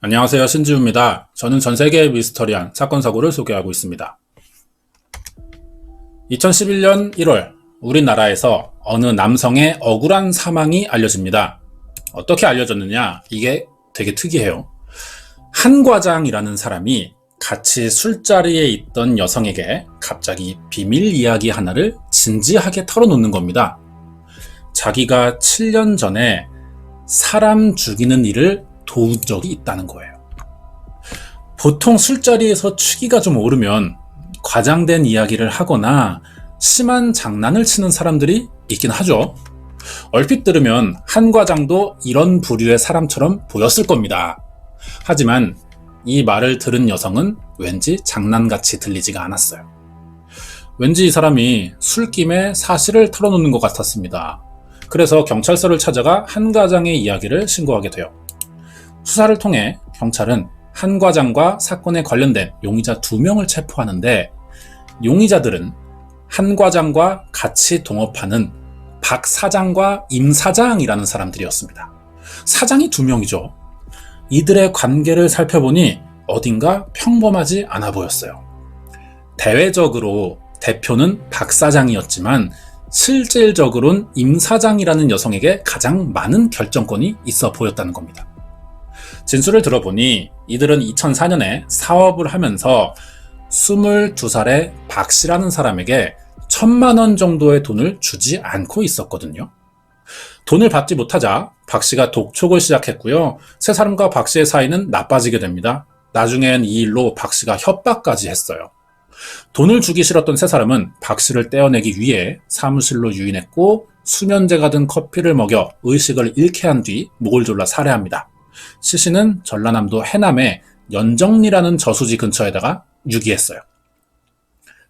안녕하세요, 신지우입니다. 저는 전 세계의 미스터리한 사건 사고를 소개하고 있습니다. 2011년 1월 우리나라에서 어느 남성의 억울한 사망이 알려집니다. 어떻게 알려졌느냐? 이게 되게 특이해요. 한 과장이라는 사람이 같이 술자리에 있던 여성에게 갑자기 비밀 이야기 하나를 진지하게 털어놓는 겁니다. 자기가 7년 전에 사람 죽이는 일을 도운 적이 있다는 거예요. 보통 술자리에서 취기가 좀 오르면 과장된 이야기를 하거나 심한 장난을 치는 사람들이 있긴 하죠. 얼핏 들으면 한 과장도 이런 부류의 사람처럼 보였을 겁니다. 하지만 이 말을 들은 여성은 왠지 장난같이 들리지가 않았어요. 왠지 이 사람이 술김에 사실을 털어놓는 것 같았습니다. 그래서 경찰서를 찾아가 한 과장의 이야기를 신고하게 돼요. 수사를 통해 경찰은 한 과장과 사건에 관련된 용의자 2명을 체포하는데, 용의자들은 한 과장과 같이 동업하는 박 사장과 임 사장이라는 사람들이었습니다. 사장이 2명이죠. 이들의 관계를 살펴보니 어딘가 평범하지 않아 보였어요. 대외적으로 대표는 박 사장이었지만 실질적으로는 임 사장이라는 여성에게 가장 많은 결정권이 있어 보였다는 겁니다. 진술을 들어보니 이들은 2004년에 사업을 하면서 22살의 박 씨라는 사람에게 1,000만 원 정도의 돈을 주지 않고 있었거든요. 돈을 받지 못하자 박 씨가 독촉을 시작했고요. 세 사람과 박 씨의 사이는 나빠지게 됩니다. 나중엔 이 일로 박 씨가 협박까지 했어요. 돈을 주기 싫었던 세 사람은 박 씨를 떼어내기 위해 사무실로 유인했고, 수면제가 든 커피를 먹여 의식을 잃게 한 뒤 목을 졸라 살해합니다. 시신은 전라남도 해남의 연정리라는 저수지 근처에다가 유기했어요.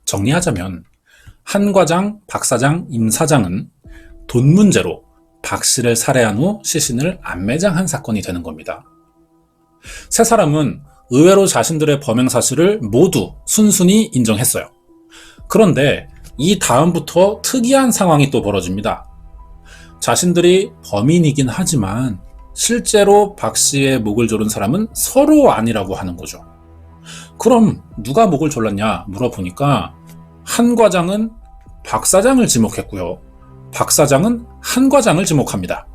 정리하자면 한 과장, 박 사장, 임 사장은 돈 문제로 박 씨를 살해한 후 시신을 안매장한 사건이 되는 겁니다. 세 사람은 의외로 자신들의 범행 사실을 모두 순순히 인정했어요. 그런데 이 다음부터 특이한 상황이 또 벌어집니다. 자신들이 범인이긴 하지만 실제로 박 씨의 목을 조른 사람은 서로 아니라고 하는 거죠. 그럼 누가 목을 졸랐냐 물어보니까 한 과장은 박 사장을 지목했고요. 박 사장은 한 과장을 지목합니다.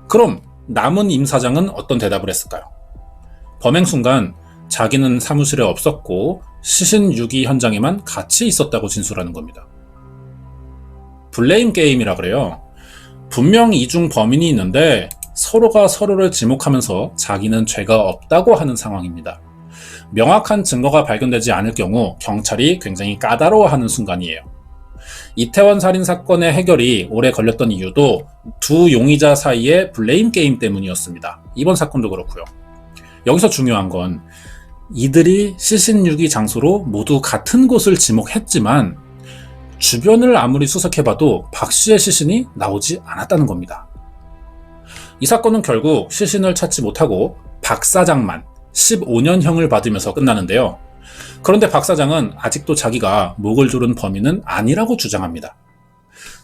그럼 남은 임 사장은 어떤 대답을 했을까요? 범행 순간 자기는 사무실에 없었고 시신 유기 현장에만 같이 있었다고 진술하는 겁니다. 블레임 게임이라 그래요. 분명 이중 범인이 있는데 서로가 서로를 지목하면서 자기는 죄가 없다고 하는 상황입니다. 명확한 증거가 발견되지 않을 경우 경찰이 굉장히 까다로워하는 순간이에요. 이태원 살인 사건의 해결이 오래 걸렸던 이유도 두 용의자 사이의 블레임 게임 때문이었습니다. 이번 사건도 그렇고요. 여기서 중요한 건 이들이 시신 유기 장소로 모두 같은 곳을 지목했지만 주변을 아무리 수색해봐도 박 씨의 시신이 나오지 않았다는 겁니다. 이 사건은 결국 시신을 찾지 못하고 박 사장만 15년형을 받으면서 끝나는데요. 그런데 박 사장은 아직도 자기가 목을 조른 범인은 아니라고 주장합니다.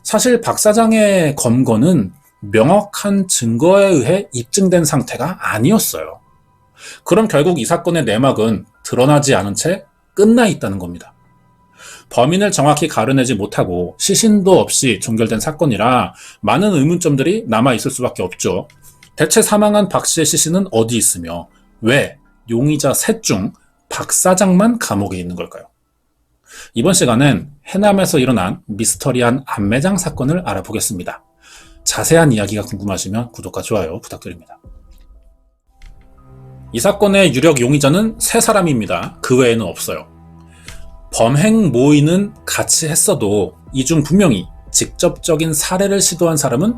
사실 박 사장의 검거는 명확한 증거에 의해 입증된 상태가 아니었어요. 그럼 결국 이 사건의 내막은 드러나지 않은 채 끝나 있다는 겁니다. 범인을 정확히 가려내지 못하고 시신도 없이 종결된 사건이라 많은 의문점들이 남아있을 수밖에 없죠. 대체 사망한 박 씨의 시신은 어디 있으며 왜 용의자 셋 중 박 사장만 감옥에 있는 걸까요? 이번 시간은 해남에서 일어난 미스터리한 안매장 사건을 알아보겠습니다. 자세한 이야기가 궁금하시면 구독과 좋아요 부탁드립니다. 이 사건의 유력 용의자는 3사람입니다. 그 외에는 없어요. 범행 모의는 같이 했어도 이 중 분명히 직접적인 살해를 시도한 사람은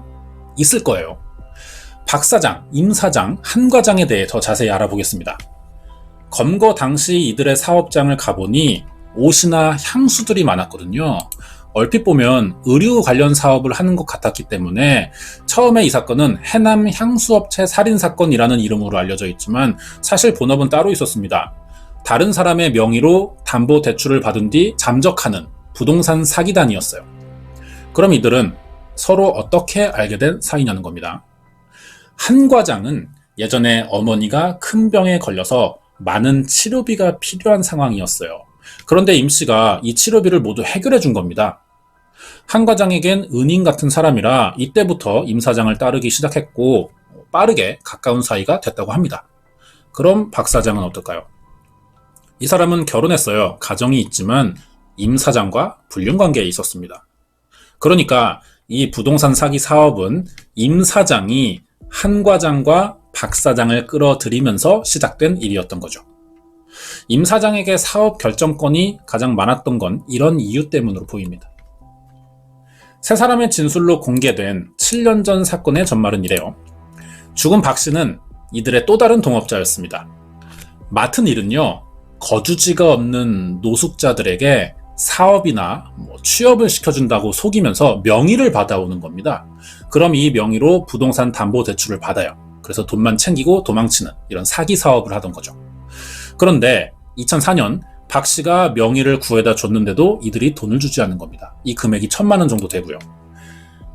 있을 거예요. 박 사장, 임 사장, 한 과장에 대해 더 자세히 알아보겠습니다. 검거 당시 이들의 사업장을 가보니 옷이나 향수들이 많았거든요. 얼핏 보면 의류 관련 사업을 하는 것 같았기 때문에 처음에 이 사건은 해남 향수업체 살인사건이라는 이름으로 알려져 있지만 사실 본업은 따로 있었습니다. 다른 사람의 명의로 담보대출을 받은 뒤 잠적하는 부동산 사기단이었어요. 그럼 이들은 서로 어떻게 알게 된 사이냐는 겁니다. 한 과장은 예전에 어머니가 큰 병에 걸려서 많은 치료비가 필요한 상황이었어요. 그런데 임 씨가 이 치료비를 모두 해결해 준 겁니다. 한 과장에겐 은인 같은 사람이라 이때부터 임 사장을 따르기 시작했고 빠르게 가까운 사이가 됐다고 합니다. 그럼 박 사장은 어떨까요? 이 사람은 결혼했어요. 가정이 있지만 임 사장과 불륜 관계에 있었습니다. 그러니까 이 부동산 사기 사업은 임 사장이 한 과장과 박 사장을 끌어들이면서 시작된 일이었던 거죠. 임 사장에게 사업 결정권이 가장 많았던 건 이런 이유 때문으로 보입니다. 세 사람의 진술로 공개된 7년 전 사건의 전말은 이래요. 죽은 박 씨는 이들의 또 다른 동업자였습니다. 맡은 일은요, 거주지가 없는 노숙자들에게 사업이나 취업을 시켜준다고 속이면서 명의를 받아오는 겁니다. 그럼 이 명의로 부동산 담보 대출을 받아요. 그래서 돈만 챙기고 도망치는 이런 사기 사업을 하던 거죠. 그런데 2004년 박 씨가 명의를 구해다 줬는데도 이들이 돈을 주지 않는 겁니다. 이 금액이 1,000만 원 정도 되고요.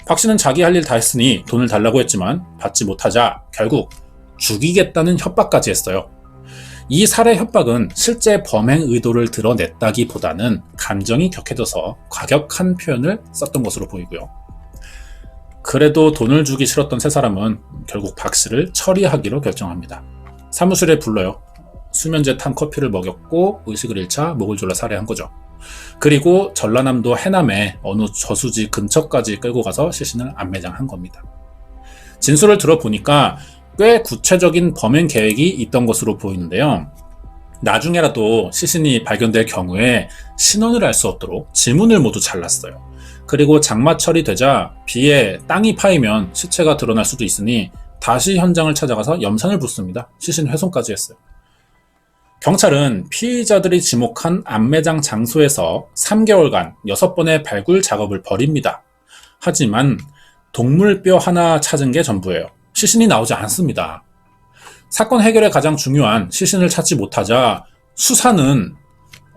박 씨는 자기 할 일 다 했으니 돈을 달라고 했지만 받지 못하자 결국 죽이겠다는 협박까지 했어요. 이 살해 협박은 실제 범행 의도를 드러냈다기보다는 감정이 격해져서 과격한 표현을 썼던 것으로 보이고요. 그래도 돈을 주기 싫었던 세 사람은 결국 박 씨를 처리하기로 결정합니다. 사무실에 불러요. 수면제 탄 커피를 먹였고 의식을 잃자 목을 졸라 살해한 거죠. 그리고 전라남도 해남의 어느 저수지 근처까지 끌고 가서 시신을 안매장한 겁니다. 진술을 들어보니까 꽤 구체적인 범행 계획이 있던 것으로 보이는데요. 나중에라도 시신이 발견될 경우에 신원을 알 수 없도록 지문을 모두 잘랐어요. 그리고 장마철이 되자 비에 땅이 파이면 시체가 드러날 수도 있으니 다시 현장을 찾아가서 염산을 붓습니다. 시신 훼손까지 했어요. 경찰은 피의자들이 지목한 안매장 장소에서 3개월간 6번의 발굴 작업을 벌입니다. 하지만 동물뼈 하나 찾은 게 전부예요. 시신이 나오지 않습니다. 사건 해결에 가장 중요한 시신을 찾지 못하자 수사는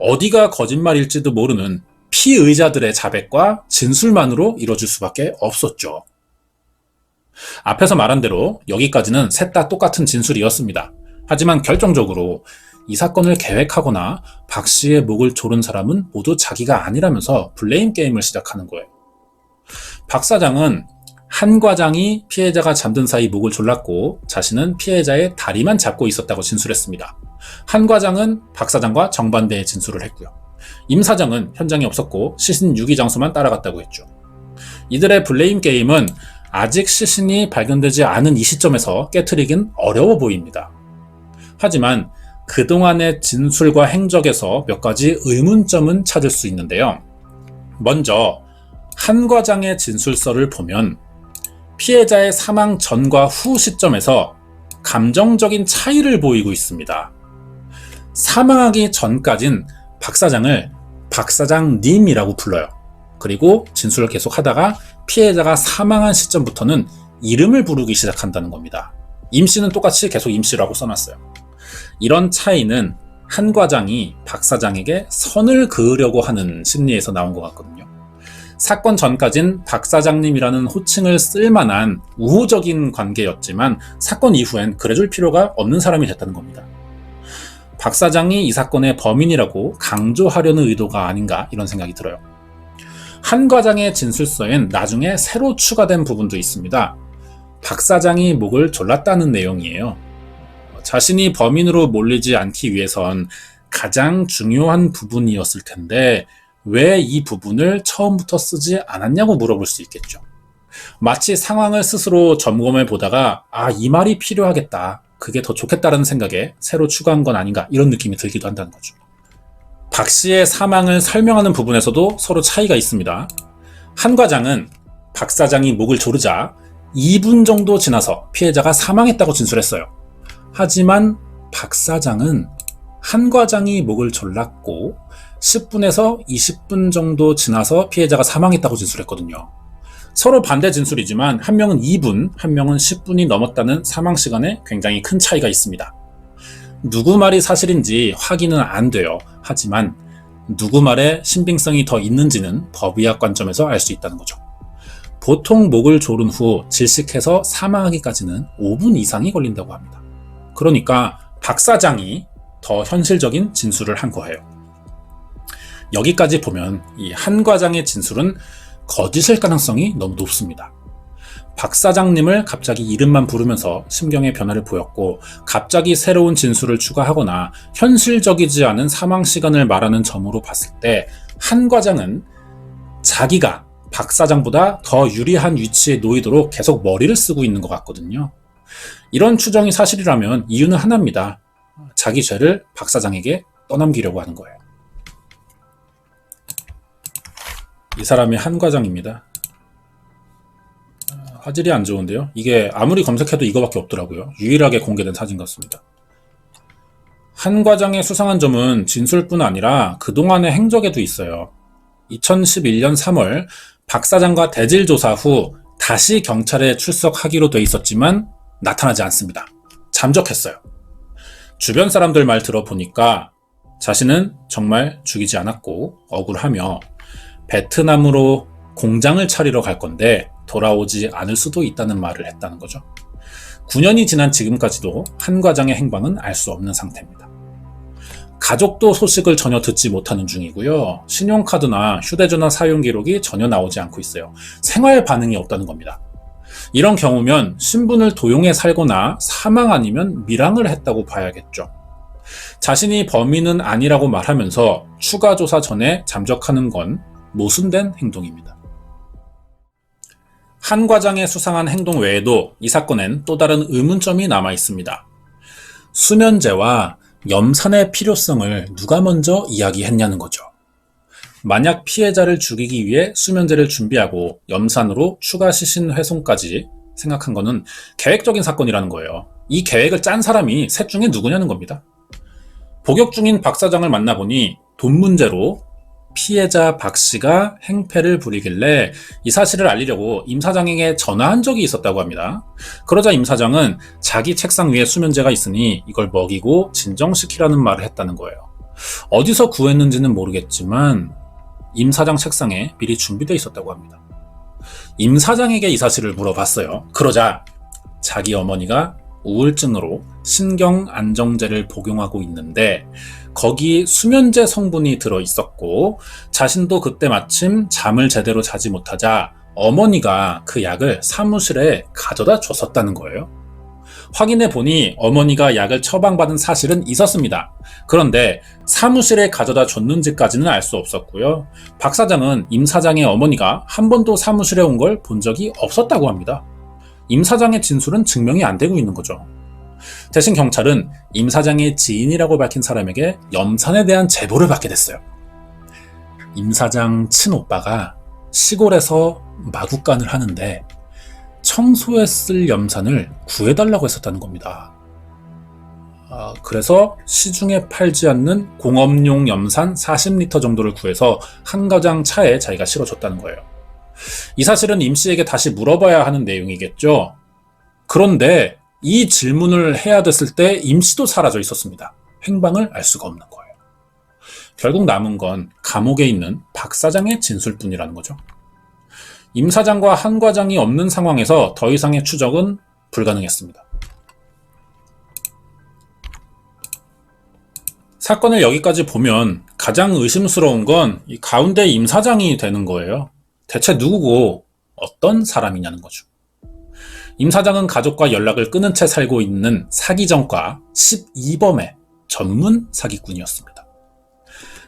어디가 거짓말일지도 모르는 피의자들의 자백과 진술만으로 이뤄질 수밖에 없었죠. 앞에서 말한 대로 여기까지는 셋 다 똑같은 진술이었습니다. 하지만 결정적으로 이 사건을 계획하거나 박 씨의 목을 조른 사람은 모두 자기가 아니라면서 블레임 게임을 시작하는 거예요. 박 사장은 한 과장이 피해자가 잠든 사이 목을 졸랐고 자신은 피해자의 다리만 잡고 있었다고 진술했습니다. 한 과장은 박 사장과 정반대의 진술을 했고요. 임 사장은 현장에 없었고 시신 유기 장소만 따라갔다고 했죠. 이들의 블레임 게임은 아직 시신이 발견되지 않은 이 시점에서 깨트리긴 어려워 보입니다. 하지만 그동안의 진술과 행적에서 몇 가지 의문점은 찾을 수 있는데요. 먼저 한 과장의 진술서를 보면 피해자의 사망 전과 후 시점에서 감정적인 차이를 보이고 있습니다. 사망하기 전까진 박 사장을 박 사장님이라고 불러요. 그리고 진술을 계속하다가 피해자가 사망한 시점부터는 이름을 부르기 시작한다는 겁니다. 임 씨는 똑같이 계속 임 씨라고 써놨어요. 이런 차이는 한 과장이 박 사장에게 선을 그으려고 하는 심리에서 나온 것 같거든요. 사건 전까진 박 사장님이라는 호칭을 쓸만한 우호적인 관계였지만 사건 이후엔 그래줄 필요가 없는 사람이 됐다는 겁니다. 박 사장이 이 사건의 범인이라고 강조하려는 의도가 아닌가 이런 생각이 들어요. 한 과장의 진술서엔 나중에 새로 추가된 부분도 있습니다. 박 사장이 목을 졸랐다는 내용이에요. 자신이 범인으로 몰리지 않기 위해선 가장 중요한 부분이었을 텐데 왜 이 부분을 처음부터 쓰지 않았냐고 물어볼 수 있겠죠. 마치 상황을 스스로 점검해 보다가 이 말이 필요하겠다. 그게 더 좋겠다라는 생각에 새로 추가한 건 아닌가 이런 느낌이 들기도 한다는 거죠. 박 씨의 사망을 설명하는 부분에서도 서로 차이가 있습니다. 한 과장은 박 사장이 목을 조르자 2분 정도 지나서 피해자가 사망했다고 진술했어요. 하지만 박 사장은 한 과장이 목을 졸랐고 10분에서 20분 정도 지나서 피해자가 사망했다고 진술했거든요. 서로 반대 진술이지만 한 명은 2분, 한 명은 10분이 넘었다는 사망 시간에 굉장히 큰 차이가 있습니다. 누구 말이 사실인지 확인은 안 돼요. 하지만 누구 말에 신빙성이 더 있는지는 법의학 관점에서 알 수 있다는 거죠. 보통 목을 조른 후 질식해서 사망하기까지는 5분 이상이 걸린다고 합니다. 그러니까 박 사장이 더 현실적인 진술을 한 거예요. 여기까지 보면 이 한 과장의 진술은 거짓일 가능성이 너무 높습니다. 박 사장님을 갑자기 이름만 부르면서 심경의 변화를 보였고, 갑자기 새로운 진술을 추가하거나 현실적이지 않은 사망 시간을 말하는 점으로 봤을 때 한 과장은 자기가 박 사장보다 더 유리한 위치에 놓이도록 계속 머리를 쓰고 있는 것 같거든요. 이런 추정이 사실이라면 이유는 하나입니다. 자기 죄를 박 사장에게 떠넘기려고 하는 거예요. 이 사람이 한 과장입니다. 화질이 안 좋은데요. 이게 아무리 검색해도 이거밖에 없더라고요. 유일하게 공개된 사진 같습니다. 한 과장의 수상한 점은 진술뿐 아니라 그동안의 행적에도 있어요. 2011년 3월 박 사장과 대질 조사 후 다시 경찰에 출석하기로 돼 있었지만 나타나지 않습니다. 잠적했어요. 주변 사람들 말 들어보니까 자신은 정말 죽이지 않았고 억울하며 베트남으로 공장을 차리러 갈 건데 돌아오지 않을 수도 있다는 말을 했다는 거죠. 9년이 지난 지금까지도 한 과장의 행방은 알 수 없는 상태입니다. 가족도 소식을 전혀 듣지 못하는 중이고요. 신용카드나 휴대전화 사용 기록이 전혀 나오지 않고 있어요. 생활 반응이 없다는 겁니다. 이런 경우면 신분을 도용해 살거나 사망 아니면 밀항을 했다고 봐야겠죠. 자신이 범인은 아니라고 말하면서 추가 조사 전에 잠적하는 건 모순된 행동입니다. 한 과장의 수상한 행동 외에도 이 사건엔 또 다른 의문점이 남아 있습니다. 수면제와 염산의 필요성을 누가 먼저 이야기했냐는 거죠. 만약 피해자를 죽이기 위해 수면제를 준비하고 염산으로 추가 시신 훼손까지 생각한 거는 계획적인 사건이라는 거예요. 이 계획을 짠 사람이 셋 중에 누구냐는 겁니다. 복역 중인 박 사장을 만나보니 돈 문제로 피해자 박 씨가 행패를 부리길래 이 사실을 알리려고 임 사장에게 전화한 적이 있었다고 합니다. 그러자 임 사장은 자기 책상 위에 수면제가 있으니 이걸 먹이고 진정시키라는 말을 했다는 거예요. 어디서 구했는지는 모르겠지만 임 사장 책상에 미리 준비되어 있었다고 합니다. 임 사장에게 이 사실을 물어봤어요. 그러자 자기 어머니가 우울증으로 신경안정제를 복용하고 있는데 거기 수면제 성분이 들어있었고 자신도 그때 마침 잠을 제대로 자지 못하자 어머니가 그 약을 사무실에 가져다 줬었다는 거예요. 확인해 보니 어머니가 약을 처방받은 사실은 있었습니다. 그런데 사무실에 가져다 줬는지까지는 알 수 없었고요. 박 사장은 임 사장의 어머니가 한 번도 사무실에 온 걸 본 적이 없었다고 합니다. 임 사장의 진술은 증명이 안 되고 있는 거죠. 대신 경찰은 임 사장의 지인이라고 밝힌 사람에게 염산에 대한 제보를 받게 됐어요. 임 사장 친오빠가 시골에서 마구간을 하는데 청소에 쓸 염산을 구해달라고 했었다는 겁니다. 그래서 시중에 팔지 않는 공업용 염산 40리터 정도를 구해서 한 가장 차에 자기가 실어줬다는 거예요. 이 사실은 임 씨에게 다시 물어봐야 하는 내용이겠죠. 그런데 이 질문을 해야 됐을 때 임 씨도 사라져 있었습니다. 행방을 알 수가 없는 거예요. 결국 남은 건 감옥에 있는 박 사장의 진술뿐이라는 거죠. 임 사장과 한 과장이 없는 상황에서 더 이상의 추적은 불가능했습니다. 사건을 여기까지 보면 가장 의심스러운 건 이 가운데 임 사장이 되는 거예요. 대체 누구고 어떤 사람이냐는 거죠. 임 사장은 가족과 연락을 끊은 채 살고 있는 사기전과 12범의 전문 사기꾼이었습니다.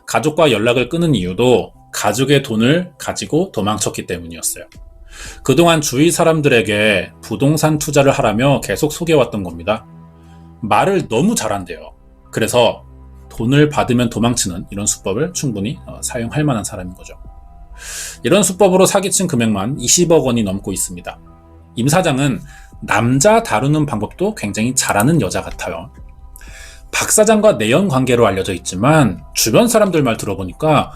가족과 연락을 끊은 이유도 가족의 돈을 가지고 도망쳤기 때문이었어요. 그동안 주위 사람들에게 부동산 투자를 하라며 계속 소개해왔던 겁니다. 말을 너무 잘한대요. 그래서 돈을 받으면 도망치는 이런 수법을 충분히 사용할 만한 사람인 거죠. 이런 수법으로 사기친 금액만 20억 원이 넘고 있습니다. 임 사장은 남자 다루는 방법도 굉장히 잘하는 여자 같아요. 박 사장과 내연 관계로 알려져 있지만 주변 사람들 말 들어보니까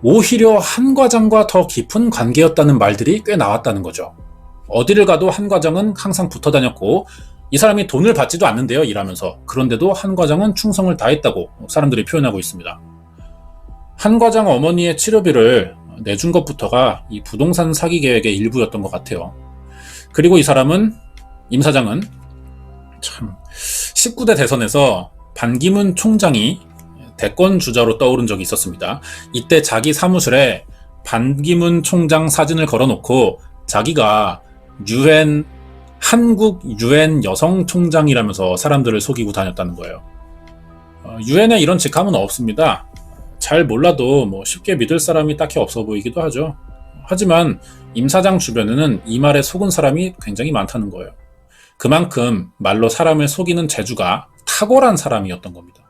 오히려 한 과장과 더 깊은 관계였다는 말들이 꽤 나왔다는 거죠. 어디를 가도 한 과장은 항상 붙어 다녔고 이 사람이 돈을 받지도 않는데요, 일하면서. 그런데도 한 과장은 충성을 다했다고 사람들이 표현하고 있습니다. 한 과장 어머니의 치료비를 내준 것부터가 이 부동산 사기 계획의 일부였던 것 같아요. 그리고 이 사람은, 임 사장은 참 19대 대선에서 반기문 총장이 대권 주자로 떠오른 적이 있었습니다. 이때 자기 사무실에 반기문 총장 사진을 걸어놓고 자기가 한국 유엔 여성 총장이라면서 사람들을 속이고 다녔다는 거예요. 유엔에 이런 직함은 없습니다. 잘 몰라도 쉽게 믿을 사람이 딱히 없어 보이기도 하죠. 하지만 임 사장 주변에는 이 말에 속은 사람이 굉장히 많다는 거예요. 그만큼 말로 사람을 속이는 재주가 탁월한 사람이었던 겁니다.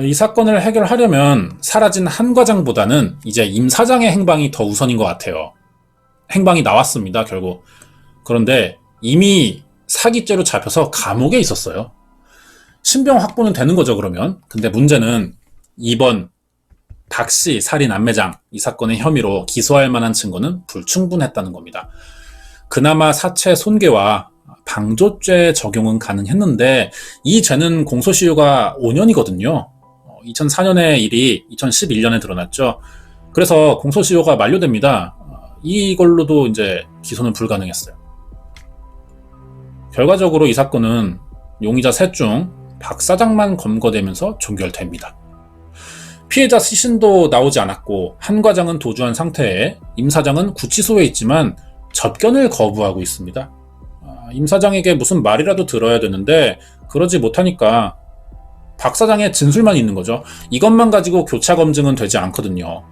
이 사건을 해결하려면 사라진 한 과장보다는 이제 임 사장의 행방이 더 우선인 것 같아요. 행방이 나왔습니다, 결국. 그런데 이미 사기죄로 잡혀서 감옥에 있었어요. 신병 확보는 되는 거죠, 그러면. 근데 문제는 이번 박씨 살인 안매장 이 사건의 혐의로 기소할 만한 증거는 불충분했다는 겁니다. 그나마 사체 손괴와 방조죄 적용은 가능했는데 이 죄는 공소시효가 5년이거든요. 2004년의 일이 2011년에 드러났죠. 그래서 공소시효가 만료됩니다. 이걸로도 이제 기소는 불가능했어요. 결과적으로 이 사건은 용의자 셋 중 박 사장만 검거되면서 종결됩니다. 피해자 시신도 나오지 않았고 한 과장은 도주한 상태에 임 사장은 구치소에 있지만 접견을 거부하고 있습니다. 임 사장에게 무슨 말이라도 들어야 되는데 그러지 못하니까 박 사장의 진술만 있는 거죠. 이것만 가지고 교차 검증은 되지 않거든요.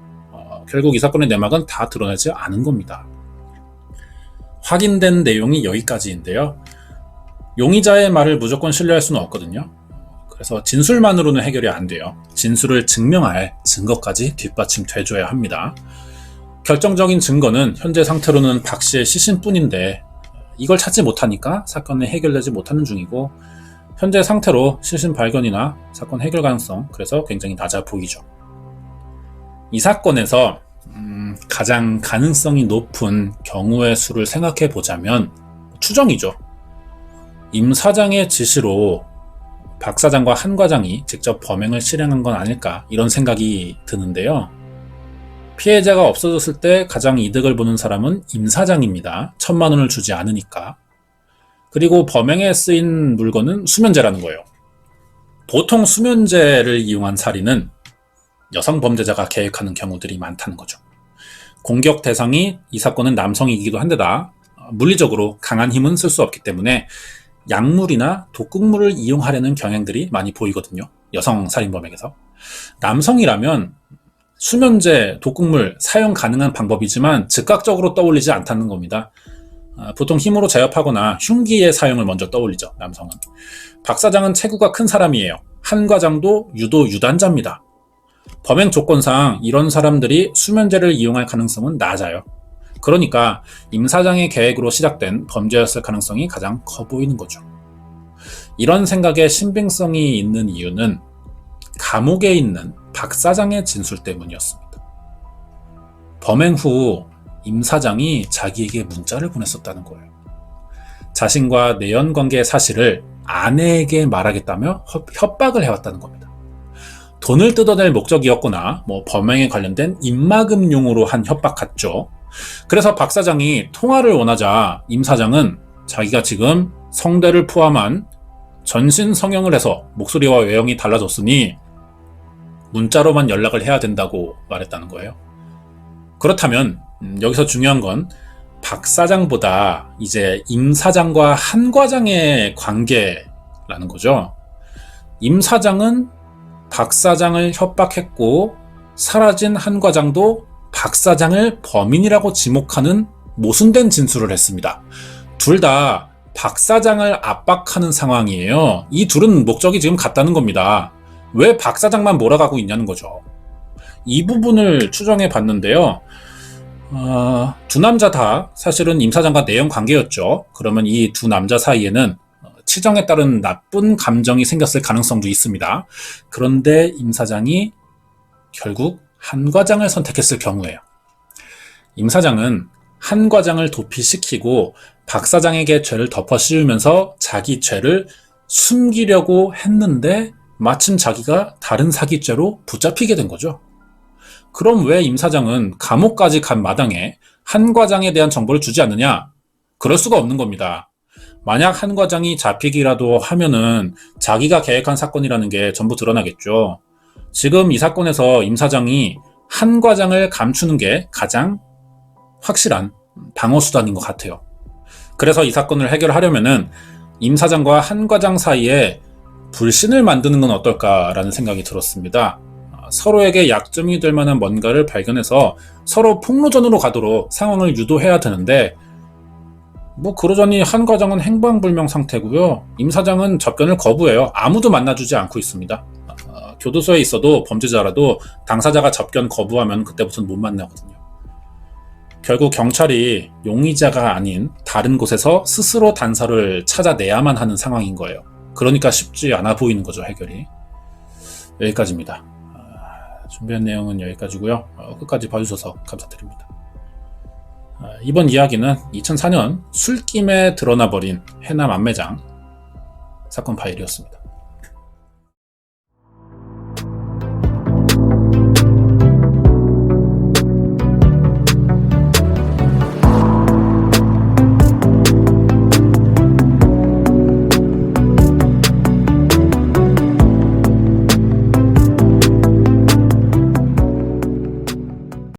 결국 이 사건의 내막은 다 드러나지 않은 겁니다. 확인된 내용이 여기까지인데요. 용의자의 말을 무조건 신뢰할 수는 없거든요. 그래서 진술만으로는 해결이 안 돼요. 진술을 증명할 증거까지 뒷받침돼줘야 합니다. 결정적인 증거는 현재 상태로는 박 씨의 시신뿐인데 이걸 찾지 못하니까 사건이 해결되지 못하는 중이고 현재 상태로 시신 발견이나 사건 해결 가능성 그래서 굉장히 낮아 보이죠. 이 사건에서 가장 가능성이 높은 경우의 수를 생각해 보자면 추정이죠. 임 사장의 지시로 박 사장과 한 과장이 직접 범행을 실행한 건 아닐까 이런 생각이 드는데요. 피해자가 없어졌을 때 가장 이득을 보는 사람은 임 사장입니다. 1,000만 원을 주지 않으니까. 그리고 범행에 쓰인 물건은 수면제라는 거예요. 보통 수면제를 이용한 살인은 여성 범죄자가 계획하는 경우들이 많다는 거죠. 공격 대상이 이 사건은 남성이기도 한데다 물리적으로 강한 힘은 쓸 수 없기 때문에 약물이나 독극물을 이용하려는 경향들이 많이 보이거든요. 여성 살인범에게서. 남성이라면 수면제, 독극물 사용 가능한 방법이지만 즉각적으로 떠올리지 않다는 겁니다. 보통 힘으로 제압하거나 흉기의 사용을 먼저 떠올리죠, 남성은. 박 사장은 체구가 큰 사람이에요. 한 과장도 유도 유단자입니다. 범행 조건상 이런 사람들이 수면제를 이용할 가능성은 낮아요. 그러니까 임 사장의 계획으로 시작된 범죄였을 가능성이 가장 커 보이는 거죠. 이런 생각에 신빙성이 있는 이유는 감옥에 있는 박 사장의 진술 때문이었습니다. 범행 후 임 사장이 자기에게 문자를 보냈었다는 거예요. 자신과 내연관계 사실을 아내에게 말하겠다며 협박을 해왔다는 겁니다. 돈을 뜯어낼 목적이었거나 범행에 관련된 입막음용으로 한 협박 같죠. 그래서 박 사장이 통화를 원하자 임 사장은 자기가 지금 성대를 포함한 전신 성형을 해서 목소리와 외형이 달라졌으니 문자로만 연락을 해야 된다고 말했다는 거예요. 그렇다면 여기서 중요한 건 박 사장보다 이제 임 사장과 한 과장의 관계라는 거죠. 임 사장은 박 사장을 협박했고 사라진 한 과장도 박 사장을 범인이라고 지목하는 모순된 진술을 했습니다. 둘 다 박 사장을 압박하는 상황이에요. 이 둘은 목적이 지금 같다는 겁니다. 왜 박 사장만 몰아가고 있냐는 거죠. 이 부분을 추정해 봤는데요. 두 남자 다 사실은 임 사장과 내연 관계였죠. 그러면 이 두 남자 사이에는 치정에 따른 나쁜 감정이 생겼을 가능성도 있습니다. 그런데 임 사장이 결국 한 과장을 선택했을 경우에요. 임 사장은 한 과장을 도피시키고 박 사장에게 죄를 덮어 씌우면서 자기 죄를 숨기려고 했는데 마침 자기가 다른 사기죄로 붙잡히게 된 거죠. 그럼 왜 임 사장은 감옥까지 간 마당에 한 과장에 대한 정보를 주지 않느냐? 그럴 수가 없는 겁니다. 만약 한 과장이 잡히기라도 하면은 자기가 계획한 사건이라는 게 전부 드러나겠죠. 지금 이 사건에서 임 사장이 한 과장을 감추는 게 가장 확실한 방어 수단인 것 같아요. 그래서 이 사건을 해결하려면은 임 사장과 한 과장 사이에 불신을 만드는 건 어떨까라는 생각이 들었습니다. 서로에게 약점이 될 만한 뭔가를 발견해서 서로 폭로전으로 가도록 상황을 유도해야 되는데, 그러자니 한 과장은 행방불명 상태고요. 임 사장은 접견을 거부해요. 아무도 만나주지 않고 있습니다. 교도소에 있어도 범죄자라도 당사자가 접견 거부하면 그때부터는 못 만나거든요. 결국 경찰이 용의자가 아닌 다른 곳에서 스스로 단서를 찾아내야만 하는 상황인 거예요. 그러니까 쉽지 않아 보이는 거죠, 해결이. 여기까지입니다. 준비한 내용은 여기까지고요. 끝까지 봐주셔서 감사드립니다. 이번 이야기는 2004년 술김에 드러나버린 해남 암매장 사건 파일이었습니다.